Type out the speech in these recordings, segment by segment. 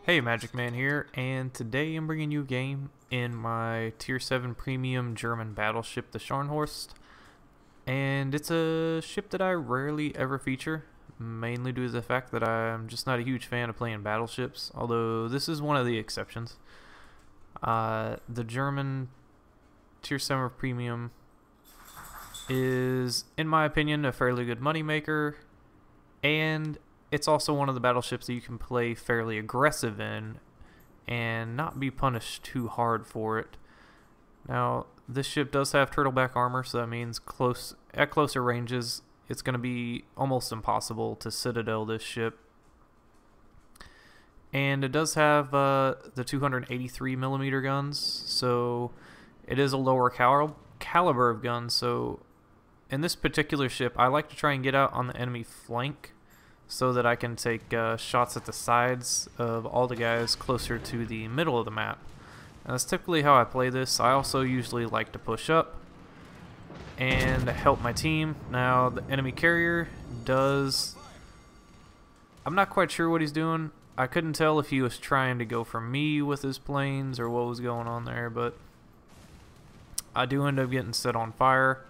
Hey, Magic Man here, and today I'm bringing you a game in my Tier 7 Premium German battleship, the Scharnhorst. And it's a ship that I rarely ever feature, mainly due to the fact that I'm just not a huge fan of playing battleships, although this is one of the exceptions. The German Tier 7 Premium is, in my opinion, a fairly good moneymaker, and it's also one of the battleships that you can play fairly aggressive in and not be punished too hard for it. Now, this ship does have turtleback armor, so that means at closer ranges it's going to be almost impossible to citadel this ship. And it does have the 283mm guns, so it is a lower caliber of gun. So in this particular ship, I like to try and get out on the enemy flank so that I can take shots at the sides of all the guys closer to the middle of the map. And that's typically how I play this. I also usually like to push up and help my team. Now, the enemy carrier does... I'm not quite sure what he's doing. I couldn't tell if he was trying to go for me with his planes or what was going on there, but I do end up getting set on fire.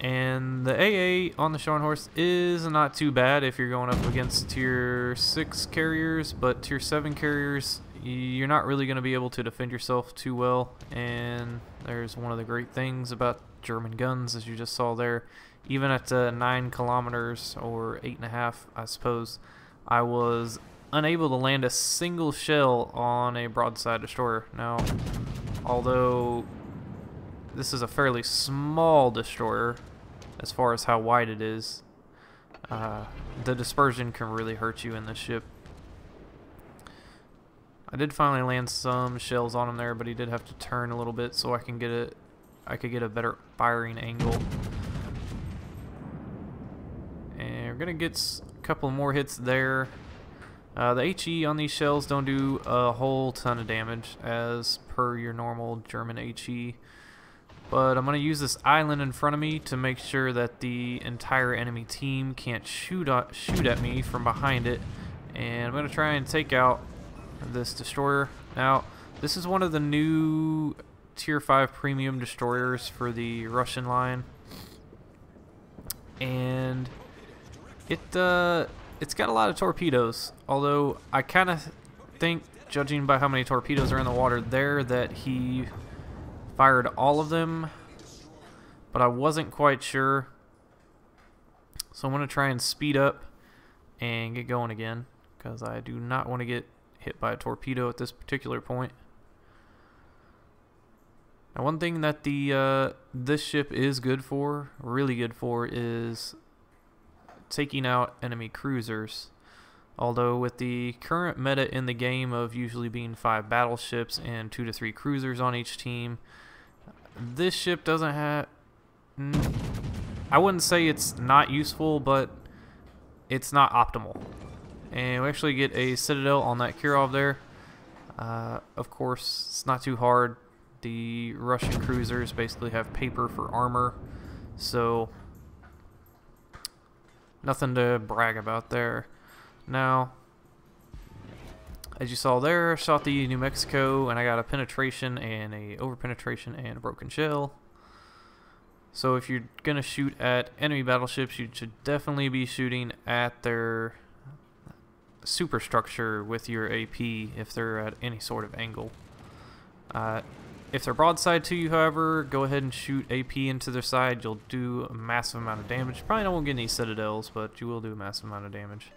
And the AA on the Scharnhorst is not too bad if you're going up against Tier 6 carriers, but Tier 7 carriers, you're not really going to be able to defend yourself too well. And there's one of the great things about German guns, as you just saw there. Even at 9 kilometers, or 8.5, I suppose, I was unable to land a single shell on a broadside destroyer. Now, although this is a fairly small destroyer as far as how wide it is, the dispersion can really hurt you in this ship. I did finally land some shells on him there, but he did have to turn a little bit so I could get a better firing angle. And we're gonna get a couple more hits there. The HE on these shells don't do a whole ton of damage as per your normal German HE. But I'm going to use this island in front of me to make sure that the entire enemy team can't shoot at me from behind it. And I'm going to try and take out this destroyer. Now, this is one of the new Tier 5 premium destroyers for the Russian line. And it's got a lot of torpedoes. Although I kind of think, judging by how many torpedoes are in the water there, that he fired all of them, but I wasn't quite sure. So I'm going to try and speed up and get going again, because I do not want to get hit by a torpedo at this particular point. Now, one thing that this ship is good for, really good for, is taking out enemy cruisers. Although with the current meta in the game of usually being 5 battleships and 2 to 3 cruisers on each team, this ship doesn't have... I wouldn't say it's not useful, but it's not optimal. And we actually get a citadel on that Kirov there. Of course, it's not too hard. The Russian cruisers basically have paper for armor, so nothing to brag about there. Now, as you saw there, I shot the New Mexico, and I got a penetration and a over-penetration and a broken shell. So if you're going to shoot at enemy battleships, you should definitely be shooting at their superstructure with your AP if they're at any sort of angle. If they're broadside to you, however, go ahead and shoot AP into their side. You'll do a massive amount of damage. Probably won't get any citadels, but you will do a massive amount of damage.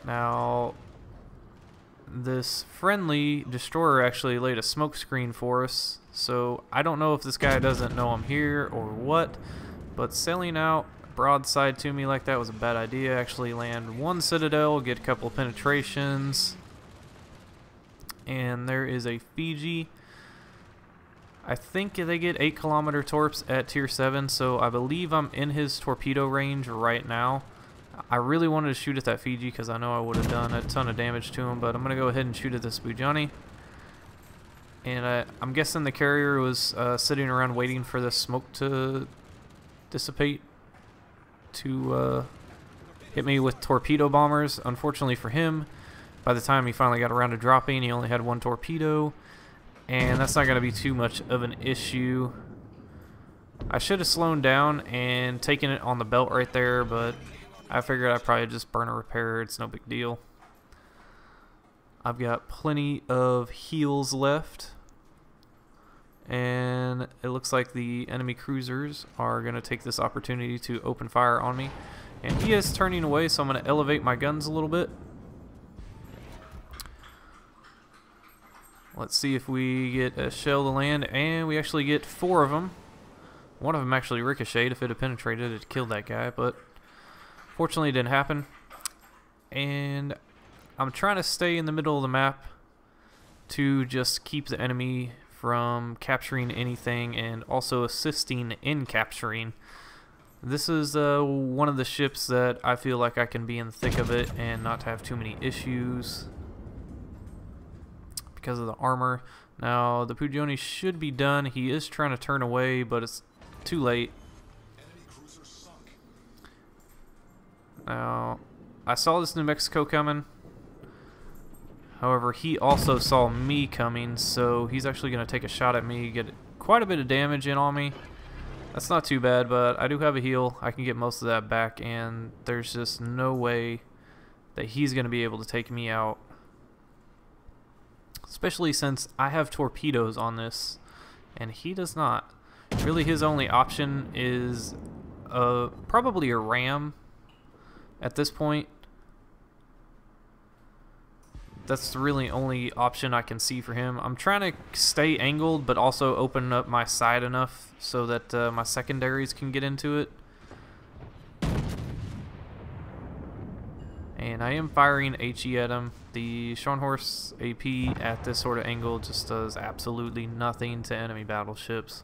Now, this friendly destroyer actually laid a smoke screen for us, so I don't know if this guy doesn't know I'm here or what, but sailing out broadside to me like that was a bad idea. Actually land one citadel, get a couple of penetrations, and there is a Fiji. I think they get 8-kilometer torps at Tier 7, so I believe I'm in his torpedo range right now. I really wanted to shoot at that Fiji because I know I would have done a ton of damage to him, but I'm going to go ahead and shoot at this Bujani. And I'm guessing the carrier was sitting around waiting for the smoke to dissipate to hit me with torpedo bombers. Unfortunately for him, by the time he finally got around to dropping, he only had one torpedo, and that's not going to be too much of an issue. I should have slowed down and taken it on the belt right there, but I figured I'd probably just burn a repair. It's no big deal. I've got plenty of heals left, and it looks like the enemy cruisers are going to take this opportunity to open fire on me. And he is turning away, so I'm going to elevate my guns a little bit. Let's see if we get a shell to land, and we actually get 4 of them. One of them actually ricocheted. If it had penetrated, it killed that guy, but fortunately it didn't happen. And I'm trying to stay in the middle of the map to just keep the enemy from capturing anything and also assisting in capturing. This is one of the ships that I feel like I can be in the thick of it and not have too many issues because of the armor. Now, the Pugione should be done. He is trying to turn away, but it's too late. Now, I saw this New Mexico coming. However, he also saw me coming, so he's actually going to take a shot at me, get quite a bit of damage in on me. That's not too bad, but I do have a heal. I can get most of that back, and there's just no way that he's going to be able to take me out. Especially since I have torpedoes on this, and he does not. Really, his only option is probably a ram at this point. That's the really only option I can see for him. I'm trying to stay angled, but also open up my side enough so that my secondaries can get into it. And I am firing HE at him. The Scharnhorst AP at this sort of angle just does absolutely nothing to enemy battleships.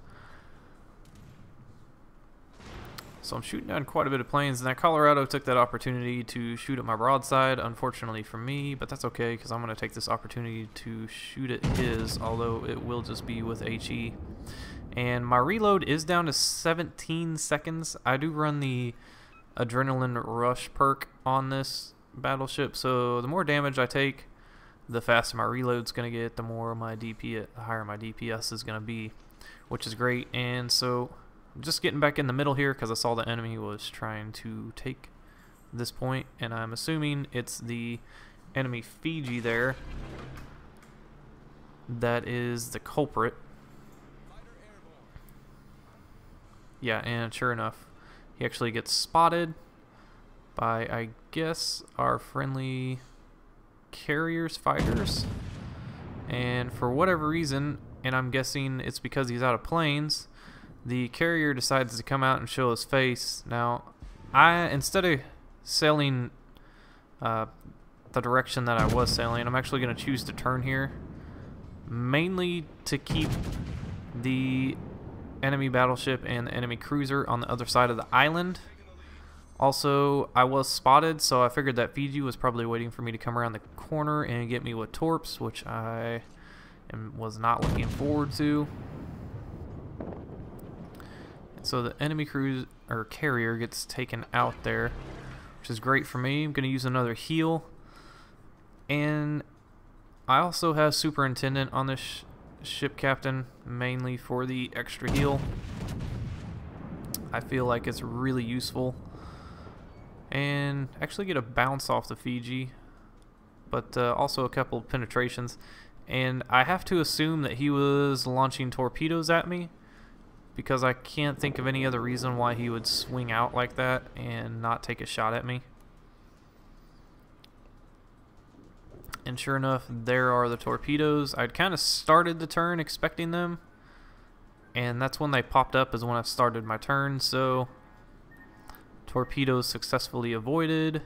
So I'm shooting down quite a bit of planes, and that Colorado took that opportunity to shoot at my broadside, unfortunately for me, but that's okay because I'm going to take this opportunity to shoot at his, although it will just be with HE. And my reload is down to 17 seconds. I do run the Adrenaline Rush perk on this battleship, so the more damage I take, the faster my reload's going to get, the more my DP, the higher my DPS is going to be, which is great. And so I'm just getting back in the middle here because I saw the enemy was trying to take this point, and I'm assuming it's the enemy Fiji there that is the culprit. Yeah, and sure enough, he actually gets spotted by, I guess, our friendly carriers, fighters, and for whatever reason, and I'm guessing it's because he's out of planes, the carrier decides to come out and show his face. Now, instead of sailing the direction that I was sailing, I'm actually going to choose to turn here, mainly to keep the enemy battleship and the enemy cruiser on the other side of the island. Also, I was spotted, so I figured that Fiji was probably waiting for me to come around the corner and get me with torps, which I was not looking forward to. So the enemy cruiser or carrier gets taken out there, which is great for me. I'm going to use another heal, and I also have superintendent on this ship captain, mainly for the extra heal. I feel like it's really useful, and actually get a bounce off the Fiji, but also a couple of penetrations. And I have to assume that he was launching torpedoes at me, because I can't think of any other reason why he would swing out like that and not take a shot at me. And sure enough, there are the torpedoes. I'd kind of started the turn expecting them, and that's when they popped up, is when I started my turn. So torpedoes successfully avoided.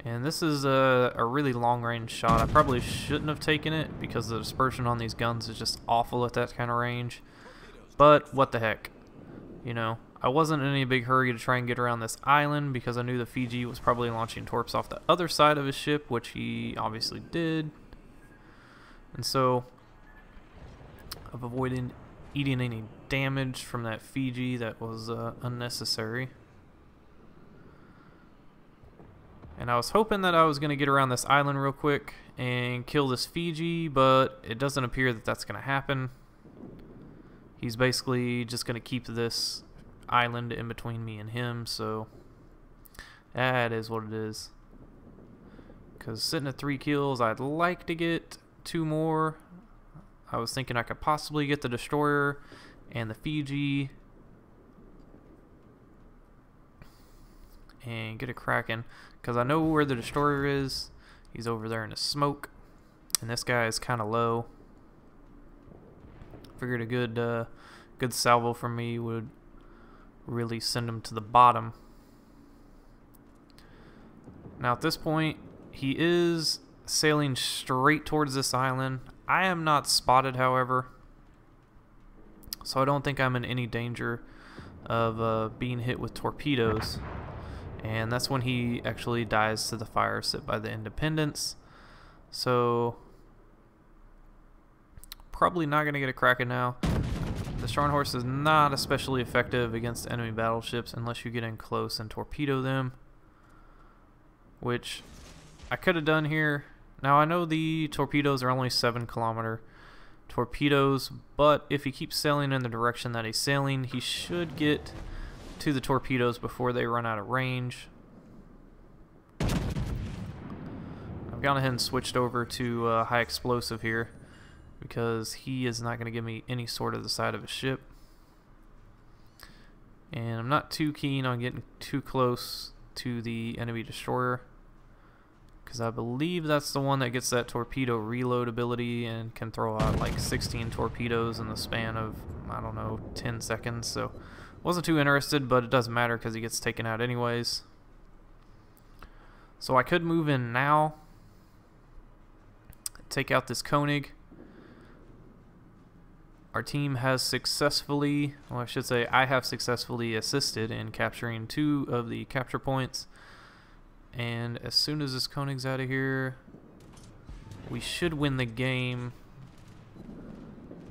And this is a really long range shot. I probably shouldn't have taken it because the dispersion on these guns is just awful at that kind of range. But what the heck, you know, I wasn't in any big hurry to try and get around this island because I knew the Fiji was probably launching torps off the other side of his ship, which he obviously did. And so I've avoided eating any damage from that Fiji that was unnecessary. And I was hoping that I was going to get around this island real quick and kill this Fiji, but it doesn't appear that that's going to happen. He's basically just going to keep this island in between me and him, so that is what it is. Because sitting at 3 kills, I'd like to get 2 more. I was thinking I could possibly get the destroyer and the Fiji and get a Kraken, because I know where the destroyer is. He's over there in the smoke, and this guy is kind of low. Figured a good salvo from me would really send him to the bottom. Now at this point, he is sailing straight towards this island. I am not spotted, however, so I don't think I'm in any danger of being hit with torpedoes. And that's when he actually dies to the fire set by the Independence. So probably not going to get a Kraken now. The Scharnhorst is not especially effective against enemy battleships unless you get in close and torpedo them, which I could have done here. Now I know the torpedoes are only 7-kilometer torpedoes, but if he keeps sailing in the direction that he's sailing, he should get to the torpedoes before they run out of range. I've gone ahead and switched over to high explosive here because he is not going to give me any sort of the side of a ship, and I'm not too keen on getting too close to the enemy destroyer, because I believe that's the one that gets that torpedo reload ability and can throw out like 16 torpedoes in the span of, I don't know, 10 seconds. So wasn't too interested, but it doesn't matter because he gets taken out anyways. So I could move in now, take out this Koenig. Our team has successfully, well, I should say I have successfully assisted in capturing 2 of the capture points. And as soon as this Koenig's out of here, we should win the game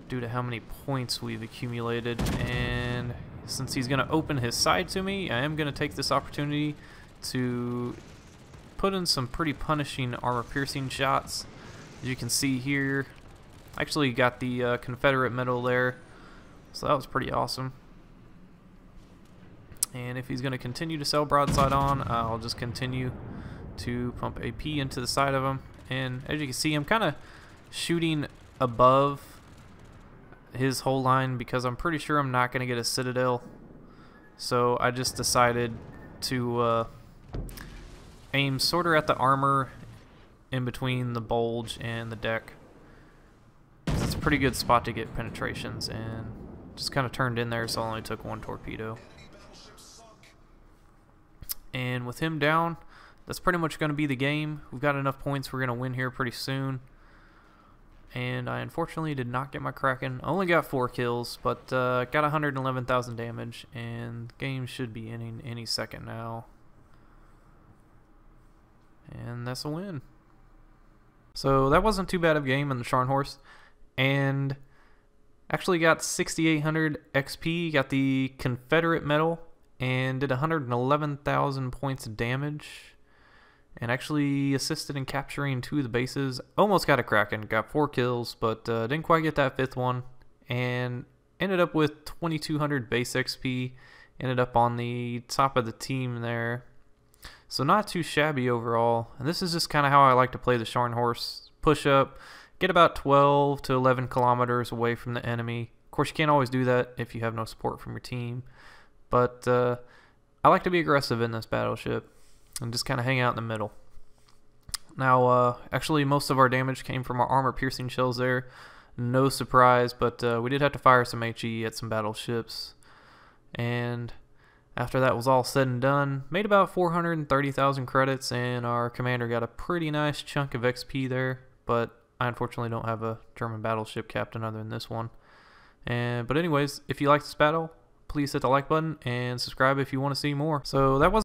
due to how many points we've accumulated. And since he's going to open his side to me, I am going to take this opportunity to put in some pretty punishing armor-piercing shots. As you can see here, I actually got the Confederate medal there, so that was pretty awesome. And if he's going to continue to sell broadside on, I'll just continue to pump AP into the side of him. And as you can see, I'm kind of shooting above his whole line because I'm pretty sure I'm not going to get a citadel. So I just decided to aim sort of at the armor in between the bulge and the deck. It's a pretty good spot to get penetrations, and just kind of turned in there, so I only took 1 torpedo. And with him down, that's pretty much going to be the game. We've got enough points, we're going to win here pretty soon. And I unfortunately did not get my Kraken. I only got 4 kills, but got 111,000 damage, and the game should be ending any second now. And that's a win. So that wasn't too bad of a game in the Scharnhorst. And actually got 6,800 XP, got the Confederate medal, and did 111,000 points of damage, and actually assisted in capturing 2 of the bases. Almost got a Kraken, got 4 kills, but didn't quite get that 5th one, and ended up with 2,200 base XP, ended up on the top of the team there. So not too shabby overall, and this is just kind of how I like to play the Scharnhorst. Push up, get about 12 to 11 kilometers away from the enemy. Of course, you can't always do that if you have no support from your team, but I like to be aggressive in this battleship and just kind of hang out in the middle. Now, actually, most of our damage came from our armor-piercing shells there. No surprise, but we did have to fire some HE at some battleships. And after that was all said and done, made about 430,000 credits, and our commander got a pretty nice chunk of XP there. But I unfortunately don't have a German battleship captain other than this one. But anyways, if you like this battle, please hit the like button and subscribe if you want to see more. So that was